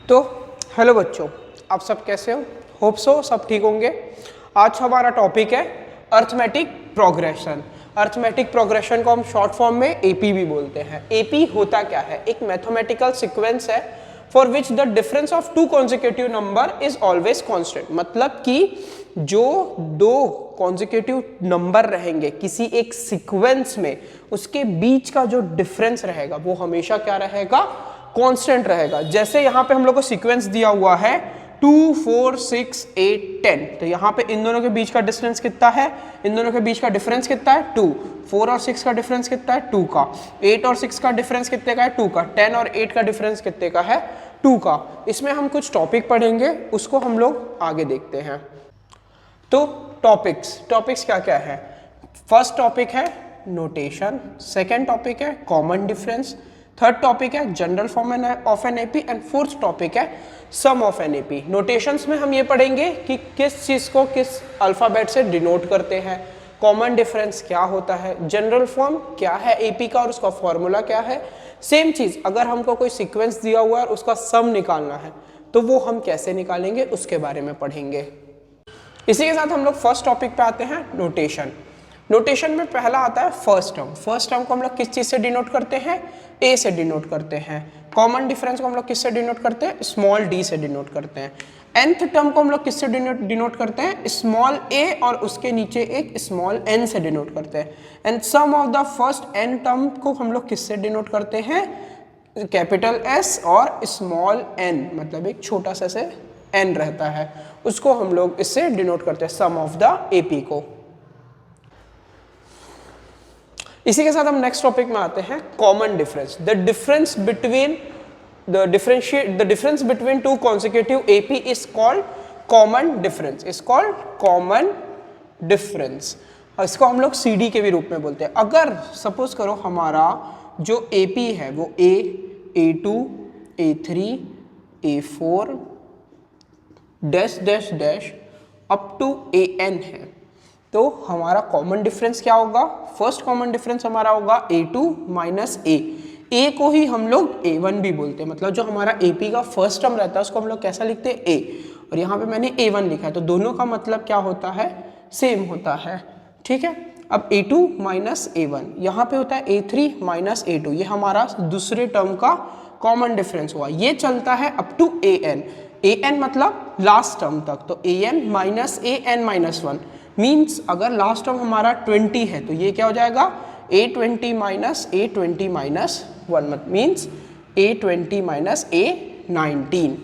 तो हेलो बच्चों, आप सब कैसे हो? होप सो सब ठीक होंगे। आज हमारा टॉपिक है अर्थमेटिक प्रोग्रेशन। अर्थमेटिक प्रोग्रेशन को हम शॉर्ट फॉर्म में एपी भी बोलते हैं। एपी होता क्या है? एक मैथमेटिकल सीक्वेंस है for which the difference of two consecutive number is always constant. मतलब कि जो दो कॉन्जिक्यूटिव नंबर रहेंगे किसी एक सीक्वेंस में, उसके बीच का जो डिफरेंस रहेगा वो हमेशा क्या रहेगा? कांस्टेंट रहेगा। जैसे यहाँ पे हम लोग को सीक्वेंस दिया हुआ है 2 4 6 8 10, तो यहाँ पे इन दोनों के बीच का डिस्टेंस कितना है? इन दोनों के बीच का डिफरेंस कितना है? 2। 4 और 6 का डिफरेंस कितना है? 2 का। 8 और 6 का डिफरेंस कितने का है? 2 का। 10 और 8 का डिफरेंस कितने का है? 2 का। इसमें हम कुछ टॉपिक पढ़ेंगे, उसको हम लोग आगे देखते हैं। तो टॉपिक्स क्या क्या है? फर्स्ट टॉपिक है नोटेशन, सेकेंड टॉपिक है कॉमन डिफरेंस, थर्ड टॉपिक है general form of an AP and fourth topic है सम ऑफ एन एपी। नोटेशंस में हम ये पढ़ेंगे कि किस चीज को किस अल्फाबेट से डिनोट करते हैं, कॉमन डिफरेंस क्या होता है, जनरल फॉर्म क्या है एपी का और उसका फॉर्मूला क्या है। सेम चीज अगर हमको कोई सीक्वेंस दिया हुआ है और उसका सम निकालना है तो वो हम कैसे निकालेंगे उसके बारे में पढ़ेंगे। इसी के साथ हम लोग फर्स्ट टॉपिक पे आते हैं, नोटेशन। नोटेशन में पहला आता है फर्स्ट टर्म। फर्स्ट टर्म को हम लोग किस चीज से डिनोट करते हैं? ए से डिनोट करते हैं। कॉमन डिफरेंस को हम लोग किससे डिनोट करते हैं? स्मॉल डी से डिनोट करते हैं। nth टर्म को हम लोग किससे डिनोट करते हैं? स्मॉल ए और उसके नीचे एक स्मॉल n से डिनोट करते हैं। And sum of the first n term को हम लोग किससे डिनोट करते हैं? कैपिटल S और स्मॉल n, मतलब एक छोटा सा से n रहता है, उसको हम लोग इससे डिनोट करते हैं, सम ऑफ द एपी को। इसी के साथ हम नेक्स्ट टॉपिक में आते हैं, common difference. The difference between two consecutive AP is called common difference, is called common difference. इसको हम लोग सीडी के भी रूप में बोलते हैं। अगर सपोज करो हमारा जो एपी है वो A, A2, A3, A4 dash dash dash up to AN है, तो हमारा कॉमन डिफरेंस क्या होगा? फर्स्ट कॉमन डिफरेंस हमारा होगा A2 माइनस ए को ही हम लोग A1 भी बोलते हैं। मतलब जो हमारा AP का फर्स्ट टर्म रहता है उसको हम लोग कैसा लिखते हैं? A, और यहाँ पे मैंने A1 लिखा है, तो दोनों का मतलब क्या होता है? सेम होता है। ठीक है, अब A2 माइनस A1, यहाँ पे होता है A3 माइनस A2, ये हमारा दूसरे टर्म का कॉमन डिफरेंस हुआ। ये चलता है अप टू AN मतलब लास्ट टर्म तक, तो AN minus AN minus 1 means अगर लास्ट टर्म हमारा 20 है तो ये क्या हो जाएगा? A20 minus A20 minus 1 means A20 minus A19।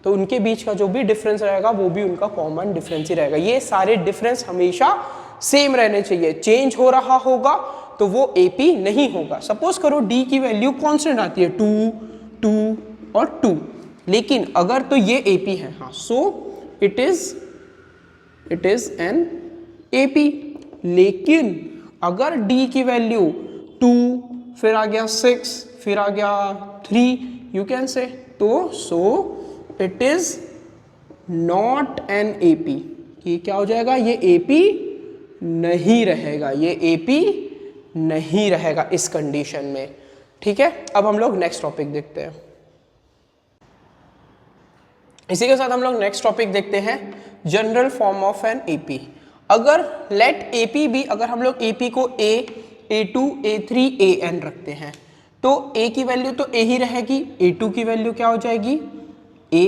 तो उनके बीच का जो भी डिफरेंस रहेगा वो भी उनका कॉमन डिफरेंस ही रहेगा। ये सारे डिफरेंस हमेशा सेम रहने चाहिए। चेंज हो रहा होगा तो वो एपी नहीं होगा। सपोज करो डी की वैल्यू कांस्टेंट आती है 2, 2 और 2, लेकिन अगर तो ये एपी है, हाँ, so it is an AP. लेकिन अगर डी की वैल्यू 2, फिर आ गया 6, फिर आ गया 3, यू कैन से, तो so it is not an AP. ये क्या हो जाएगा? ये एपी नहीं रहेगा, ये एपी नहीं रहेगा इस कंडीशन में। ठीक है, अब हम लोग नेक्स्ट टॉपिक देखते हैं। इसी के साथ हम लोग नेक्स्ट टॉपिक देखते हैं, general form of an AP. अगर लेट एपी भी, अगर हम लोग एपी को A, A2, A3, AN रखते हैं तो A की वैल्यू तो A ही रहेगी, A2 की वैल्यू क्या हो जाएगी? A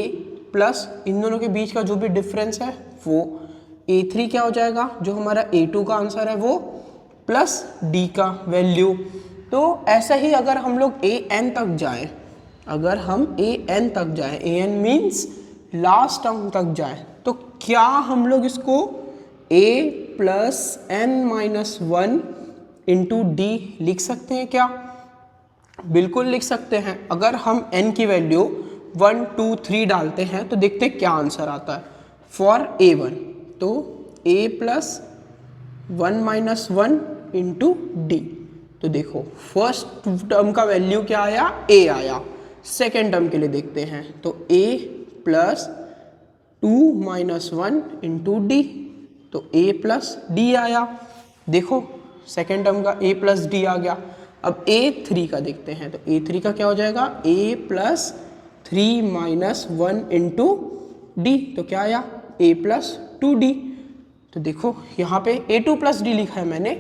प्लस इन दोनों के बीच का जो भी डिफरेंस है वो A3 क्या हो जाएगा? जो हमारा A2 का आंसर है वो प्लस D का वैल्यू। तो ऐसा ही अगर हम लोग AN तक जाएं, अगर हम AN तक जाएं, AN मीन्स लास्ट टर्म तक जाएं, तो क्या हम लोग इसको A plus N minus 1 into D लिख सकते हैं क्या? बिल्कुल लिख सकते हैं। अगर हम N की वैल्यू 1, 2, 3 डालते हैं तो देखते हैं क्या आंसर आता है फॉर A1, तो A plus 1 minus 1 into D। तो देखो फर्स्ट टर्म का वैल्यू क्या आया? A आया। सेकेंड टर्म के लिए देखते हैं, तो A plus 2 minus 1 into D, तो A प्लस D आया। देखो सेकेंड टर्म का A प्लस D आ गया। अब A3 का देखते हैं, तो A3 का क्या हो जाएगा? A plus 3 minus 1 into D, तो क्या आया a प्लस 2d। तो देखो यहाँ पे a2 प्लस डी लिखा है मैंने,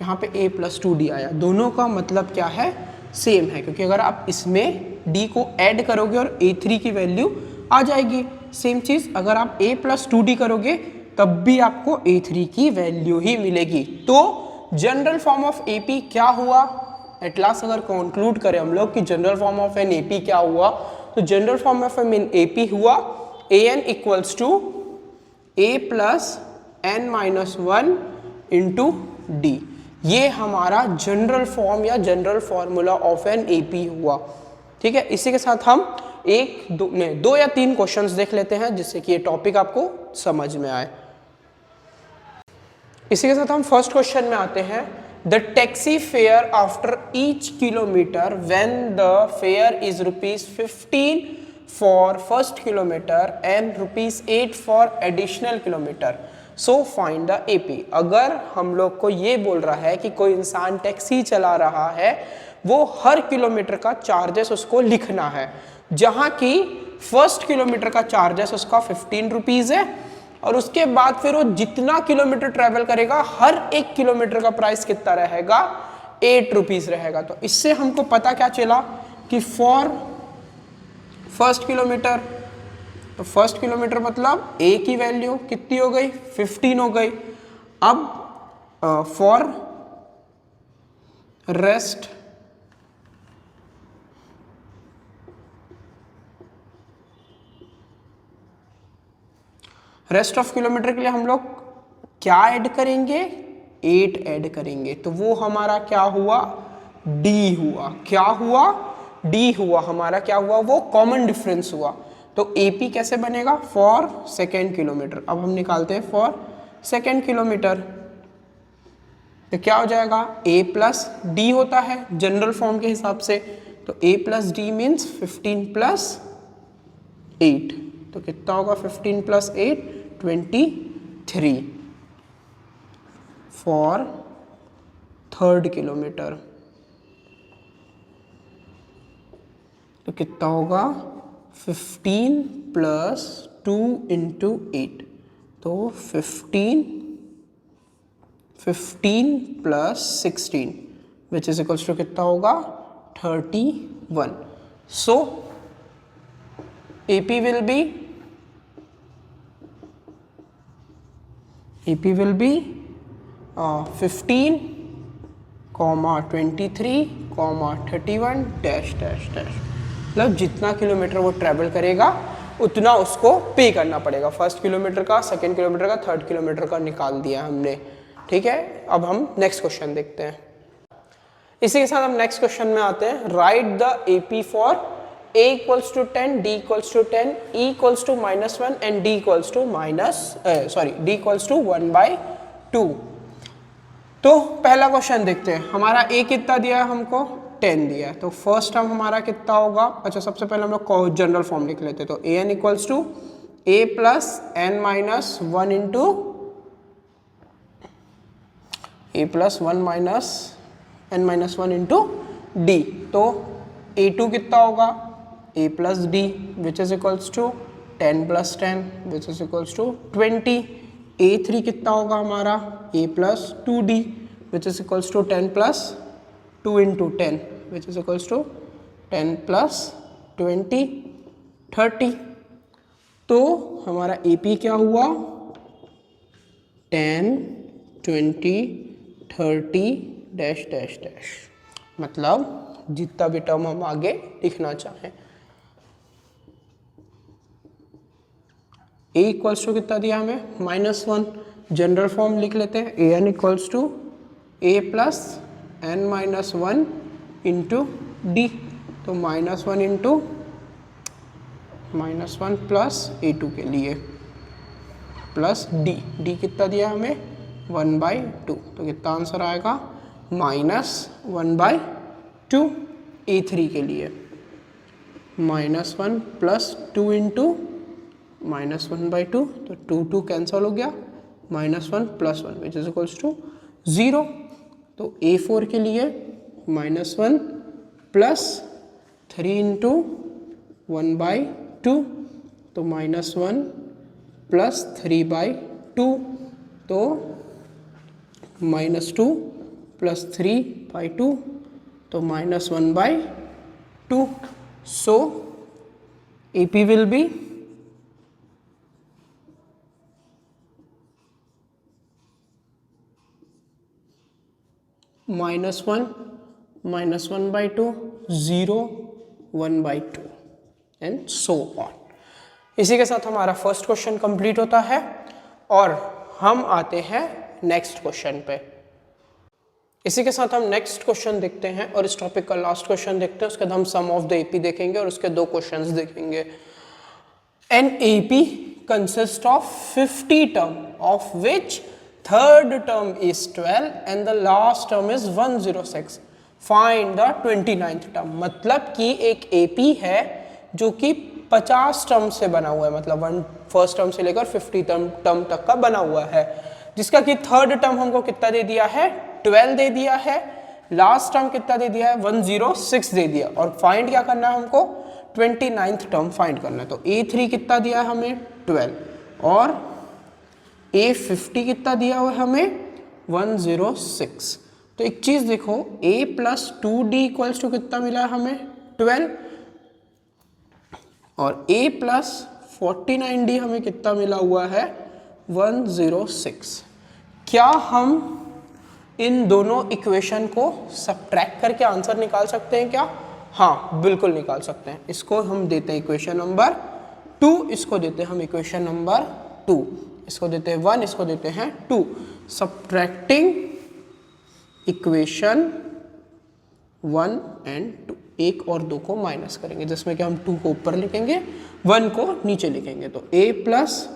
यहाँ पे a प्लस 2d आया। दोनों का मतलब क्या है, सेम है, क्योंकि अगर आप इसमें d को ऐड करोगे और a3 की वैल्यू आ जाएगी। सेम चीज़ अगर आप a प्लस 2d करोगे तब भी आपको a3 की वैल्यू ही मिलेगी। तो जनरल फॉर्म ऑफ AP क्या हुआ, एट लास्ट अगर कंक्लूड करें हम लोग कि general form of an AP क्या हुआ, तो general form of an AP हुआ an equals to a plus n minus 1 into D. ये हमारा जनरल फॉर्म या general formula of an AP हुआ। ठीक है, इसी के साथ हम दो या तीन क्वेश्चंस देख लेते हैं जिससे कि ये टॉपिक आपको समझ में आए। इसी के साथ हम फर्स्ट क्वेश्चन में आते हैं। The taxi fare after each kilometre when the fair is ₹15 for first kilometre and ₹8 for additional kilometre, so find the AP। अगर हम लोग को ये बोल रहा है कि कोई इंसान टैक्सी चला रहा है, वो हर किलोमीटर का चार्जेस उसको लिखना है, जहाँ की फर्स्ट किलोमीटर का चार्जेस उसका 15 रुपीज़ है, और उसके बाद फिर वो जितना किलोमीटर ट्रेवल करेगा हर एक किलोमीटर का प्राइस कितना रहेगा, 8 रुपीज़ रहेगा। तो इससे हमको पता क्या चला कि फॉर फर्स्ट किलोमीटर, तो फर्स्ट किलोमीटर मतलब A की वैल्यू कितनी हो गई, 15 हो गई। अब फॉर रेस्ट ऑफ किलोमीटर के लिए हम लोग क्या ऐड करेंगे, 8 ऐड करेंगे, तो वो हमारा क्या हुआ, D हुआ। क्या हुआ, D हुआ हमारा, क्या हुआ, वो कॉमन डिफरेंस हुआ। तो AP कैसे बनेगा, फॉर सेकेंड किलोमीटर। अब हम निकालते हैं फॉर सेकेंड किलोमीटर, तो क्या हो जाएगा, A प्लस D होता है जनरल फॉर्म के हिसाब से, तो A plus D means 15 plus 8, तो कितना होगा 15 प्लस 8, 23 फॉर थर्ड किलोमीटर, तो कितना होगा 15 प्लस 2 इंटू 8, तो 15 plus 16 which is equals to कितना होगा 31। So AP will be 15, 23, 31 dash dash dash, मतलब जितना किलोमीटर वो ट्रैवल करेगा उतना उसको पे करना पड़ेगा। फर्स्ट किलोमीटर का, सेकेंड किलोमीटर का, थर्ड किलोमीटर का निकाल दिया हमने। ठीक है, अब हम नेक्स्ट क्वेश्चन देखते हैं। इसी के साथ हम नेक्स्ट क्वेश्चन में आते हैं। Right the AP for A equals to 10, D equals to 10, E equals to -1 and D equals to D equals to 1/2। तो पहला क्वेश्चन देखते हैं। हमारा A कितना दिया है हमको, 10 दिया है, तो फर्स्ट टर्म हमारा कितना होगा। अच्छा, सबसे पहले हम लोग जनरल फॉर्म लिख लेते हैं। तो an equals to A plus n minus 1 into A plus 1 minus n minus 1 into D। तो A2 कितना होगा, A plus D which is equals to 10 plus 10 which is equals to 20। A3 कितना होगा हमारा, A plus 2D which is equals to 10 plus 2 into 10 which is equals to 10 plus 20, 30। तो हमारा AP क्या हुआ, 10, 20, 30 डैश डैश डैश, मतलब जितना भी टर्म हम आगे लिखना चाहें। A इक्वल्स टू कितना दिया हमें, -1, जनरल फॉर्म लिख लेते हैं। an equals to A plus n minus 1 into D, तो -1 इंटू -1 प्लस A2 के लिए प्लस D कितना दिया हमें, 1/2, तो कितना आंसर आएगा, -1/2। A3 के लिए -1 प्लस 2 इंटू -1/2, तो 2 कैंसल हो गया, -1 plus 1 which is equals to 0। तो A4 के लिए -1 प्लस 3 इंटू 1/2, तो -1 प्लस 3/2, तो -2 प्लस 3/2, तो -1/2. So AP will be -1, -1/2, 0, 1/2 and so on. इसी के साथ हमारा फर्स्ट क्वेश्चन कंप्लीट होता है और हम आते हैं नेक्स्ट क्वेश्चन पे. इसी के साथ हम नेक्स्ट क्वेश्चन देखते हैं और इस टॉपिक का लास्ट क्वेश्चन देखते हैं. उसके बाद हम सम ऑफ द एपी देखेंगे और उसके 2 क्वेश्चंस देखेंगे. An AP consist of 50 term of which third term is 12 and the last term is 106. Find the 29th term. मतलब कि एक एपी है जो कि 50 टर्म से बना हुआ है, मतलब फर्स्ट टर्म से लेकर 50 टर्म तक का बना हुआ है, जिसका कि थर्ड टर्म हमको कितना दे दिया है, 12 दे दिया है. लास्ट टर्म कितना दे दिया है, 106 दे दिया. और फाइंड क्या करना है हमको, 29th टर्म फाइंड करना है. तो A3 कितना दिया है हमें, 12, और A50 कितना दिया हुआ है हमें, 106. तो एक चीज देखो, A plus 2D equals to कितना मिला है हमें, 12, और A प्लस 49D हमें कितना मिला हुआ है, 106. क्या हम इन दोनों इक्वेशन को सबट्रैक्ट करके आंसर निकाल सकते हैं क्या? हाँ, बिल्कुल निकाल सकते हैं. इसको हम देते हैं इक्वेशन नंबर 2, इसको देते हैं हम इक्वेशन नंबर 2, इसको देते हैं 1, इसको देते हैं 2. सबट्रैक्टिंग इक्वेशन 1 एंड 2, 1 और 2 को माइनस करेंगे, जिसमें कि हम 2 को ऊपर लिखेंगे, 1 को नीचे लिखेंगे. तो A plus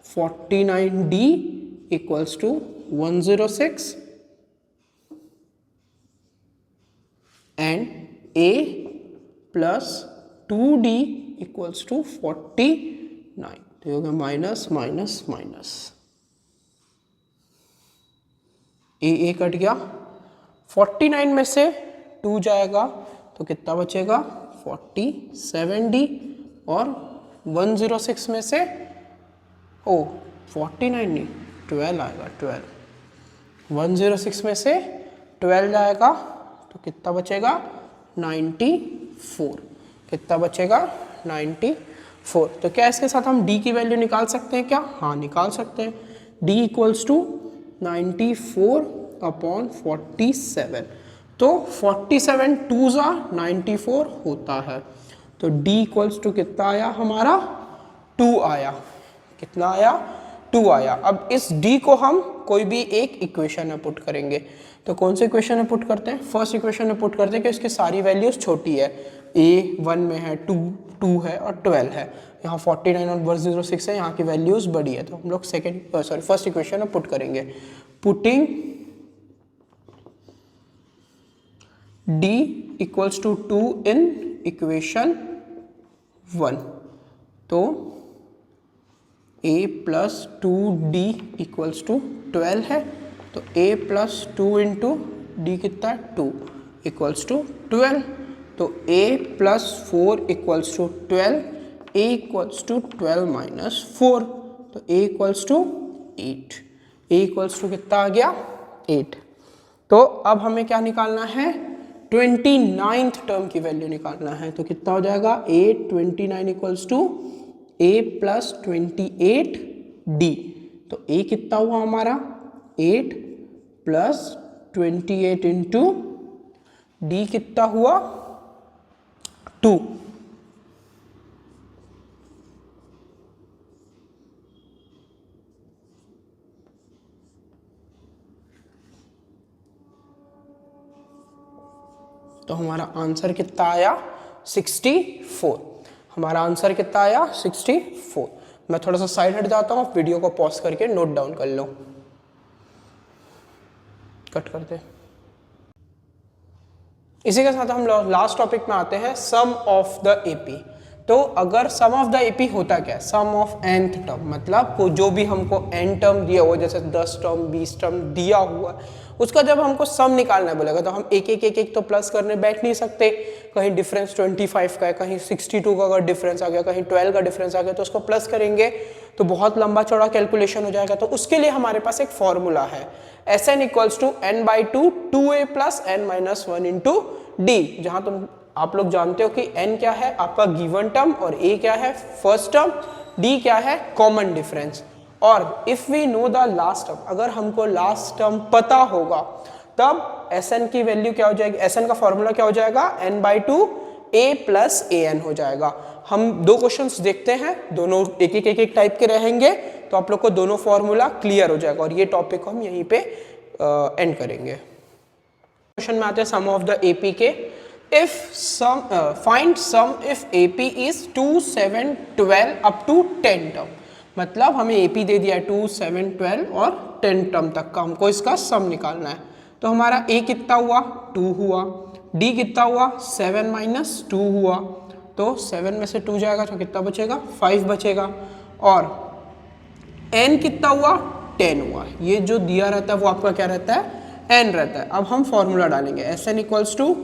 49D equals to 106 and A plus 2D equals to 49. तो हो गया minus minus minus, A cut गया, 49 में से 2 जाएगा तो कितना बचेगा, 47D, और 106 में से 49 नहीं 12 आएगा, 12, 106 में से 12 जाएगा तो कितना बचेगा, 94. कितना बचेगा, 94. तो क्या इसके साथ हम D की वैल्यू निकाल सकते हैं क्या? हाँ, निकाल सकते हैं. D equals to 94 upon 47. तो 47 2 जा 94 होता है. तो D इक्वल्स टू कितना आया हमारा, 2 आया. कितना आया, 2 आया. अब इस D को हम कोई भी एक इक्वेशन में पुट करेंगे. तो कौन से इक्वेशन में पुट करते हैं, फर्स्ट इक्वेशन में पुट करते हैं कि इसकी सारी वैल्यूज छोटी है. A 1 में है, 2 है और 12 है. यहाँ 49 और 106 है, यहाँ की वैल्यूज बड़ी है. तो हम लोग फर्स्ट इक्वेशन में पुट करेंगे. Putting D equals to 2 in equation 1. तो A plus 2D equals to 12 है. तो A प्लस 2 इंटू डी कितना है, 2 इक्वल्स टू 12. तो A plus 4 equals to 12, A equals to 12 minus 4. तो A equals to 8. A equals to कितना आ गया, 8. तो अब हमें क्या निकालना है, 29th टर्म की वैल्यू निकालना है. तो कितना हो जाएगा, 8 29 equals to A plus 28D. तो A कितना हुआ हमारा, 8 प्लस 28 इंटू D कितना हुआ, 2. तो हमारा आंसर कितना आया, 64. हमारा आंसर कितना आया, 64. मैं थोड़ा सा साइड हट जाता हूँ, वीडियो को पॉज करके नोट डाउन कर लो. कट करते. इसी के साथ हम लास्ट टॉपिक में आते हैं, सम ऑफ द एपी. तो अगर सम ऑफ द एपी होता क्या है, सम ऑफ nth टर्म, मतलब जो भी हमको n टर्म दिया हुआ, जैसे 10 टर्म 20 टर्म दिया हुआ, उसका जब हमको सम निकालना बोलेगा तो हम एक तो प्लस करने बैठ नहीं सकते। कहीं डिफरेंस 25 का है, कहीं 62 का अगर डिफरेंस आ गया, कहीं 12 का डिफरेंस आ गया, तो उसको प्लस करेंगे तो बहुत लंबा चौड़ा कैलकुलेशन हो जाएगा। तो उसके लिए हमारे पास एक फॉर्मूला है, Sn equals to n/2 2a plus n-1 into D, जहां आप लोग जानते हो कि n क्या है आपका गिवन टर्म और a क्या है फर्स्ट टर्म, d क्या है कॉमन डिफरेंस। और if we know the last term, अगर हमको लास्ट टर्म पता होगा तब Sn की वैल्यू क्या हो जाएगी, Sn का फॉर्मूला क्या हो जाएगा, n/2 a प्लस an हो जाएगा। हम दो क्वेश्चंस देखते हैं, दोनों एक टाइप के रहेंगे, तो आप लोग को दोनों फॉर्मूला क्लियर हो जाएगा और ये टॉपिक को हम यहीं पे एंड करेंगे। क्वेश्चन में आते हैं सम ऑफ द एपी के। If sum find sum if AP is 2, 7, 12 up to 10 term, मतलब हमें AP दे दिया 2, 7, 12 और 10 टर्म तक का हमको इसका सम निकालना है। तो हमारा A कितना हुआ 2 हुआ, D कितना हुआ 7 माइनस 2 हुआ, तो 7 में से 2 जाएगा तो कितना बचेगा 5 बचेगा, और N कितना हुआ 10 हुआ। ये जो दिया रहता है वो आपका क्या रहता है N रहता है। अब हम फॉर्मूला डालेंगे Sn equals to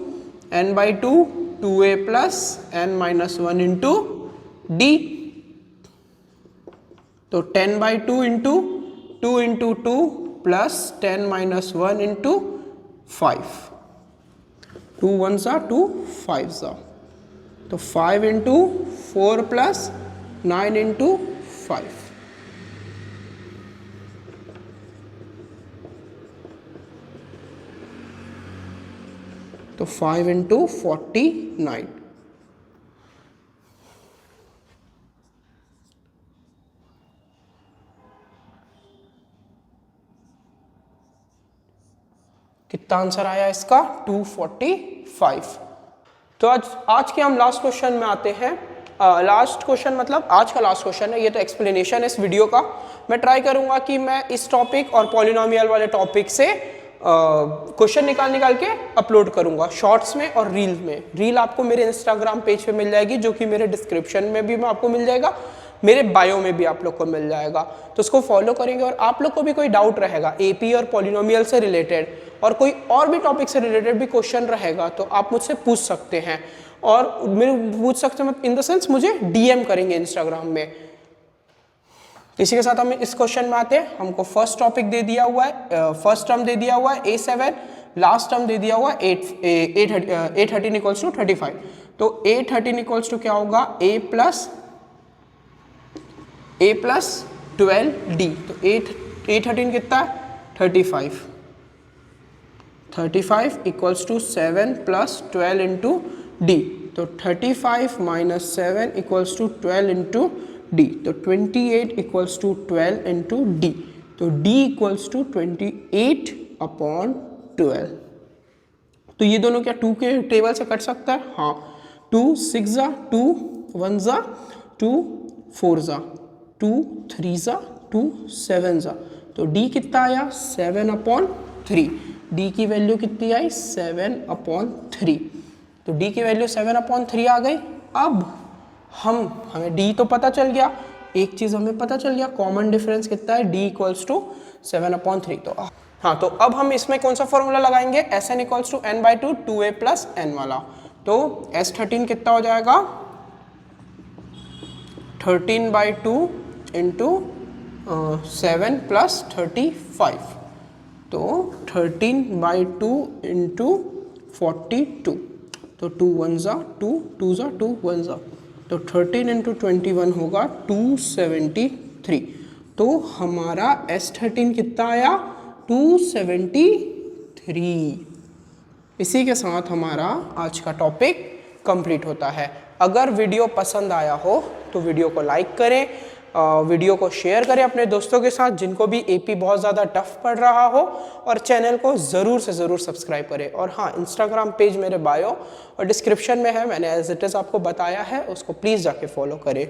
n/2 2a plus n-1 into D, तो 10/2 इंटू 2 इंटू 2 प्लस 10-1 इंटू 5, 2 1 सा 2 5 सा, तो 5 इंटू 4 प्लस 9 इंटू 5, तो 5 इंटू 49, कितना आंसर आया इसका 245। तो आज के हम लास्ट क्वेश्चन में आते हैं। लास्ट क्वेश्चन मतलब आज का लास्ट क्वेश्चन है, ये तो एक्सप्लेनेशन है इस वीडियो का। मैं ट्राई करूंगा कि मैं इस टॉपिक और पॉलिनोमियल वाले टॉपिक से क्वेश्चन निकाल के अपलोड करूंगा शॉर्ट्स में और रील में। रील आपको मेरे इंस्टाग्राम पेज पे मिल जाएगी, जो कि मेरे डिस्क्रिप्शन में भी आपको मिल जाएगा, मेरे बायो में भी आप लोग को मिल जाएगा, तो उसको फॉलो करेंगे। और आप लोग को भी कोई डाउट रहेगा एपी और पॉलिनोमियल से रिलेटेड और कोई और भी टॉपिक से रिलेटेड भी क्वेश्चन रहेगा, तो आप मुझसे पूछ सकते हैं, और मेरे पूछ सकते हैं इन द सेंस मुझे डीएम करेंगे इंस्टाग्राम में। इसी के साथ हम इस क्वेश्चन में आते हैं। हमको फर्स्ट टॉपिक दे दिया हुआ है, फर्स्ट टर्म दे दिया हुआ है A7, लास्ट टर्म दे दिया हुआ है A13 इक्वल्स टू 35। तो A13 इक्वल्स टू क्या होगा A प्लस 12D, तो A13 कितना है 35, 35 equals to 7 plus 12 into D, तो 35 minus 7 equals to 12 into D, तो 28 इक्वल्स टू 12 इंटू D, तो D इक्वल्स टू 28/12। तो ये दोनों क्या 2 के टेबल से कट सकता है, हाँ, 2 6 जा, 2 1 जा, 2 4 जा, 2 3 जा, 2 7 जा, तो D कितना आया 7/3। D की वैल्यू कितनी आई 7/3, तो D की वैल्यू 7/3 आ गई। अब हमें D तो पता चल गया, एक चीज हमें पता चल गया कॉमन डिफरेंस कितना है D इक्वल्स टू 7/3। तो हाँ, तो अब हम इसमें कौन सा फॉर्मूला लगाएंगे Sn equals to n/2 2a plus n वाला, तो S13 कितना हो जाएगा 13/2 इंटू 7 प्लस 35, तो 13/2 इंटू 42, तो 2 1 जा 2 2 जा 2 1 जा, तो 13 इंटू 21 होगा 273। तो हमारा S13 कितना आया 273। इसी के साथ हमारा आज का टॉपिक कंप्लीट होता है। अगर वीडियो पसंद आया हो तो वीडियो को लाइक करें, वीडियो को शेयर करें अपने दोस्तों के साथ जिनको भी एपी बहुत ज़्यादा टफ पड़ रहा हो, और चैनल को ज़रूर से ज़रूर सब्सक्राइब करें। और हाँ, इंस्टाग्राम पेज मेरे बायो और डिस्क्रिप्शन में है, मैंने एज इट इज़ आपको बताया है, उसको प्लीज़ जाके फॉलो करें।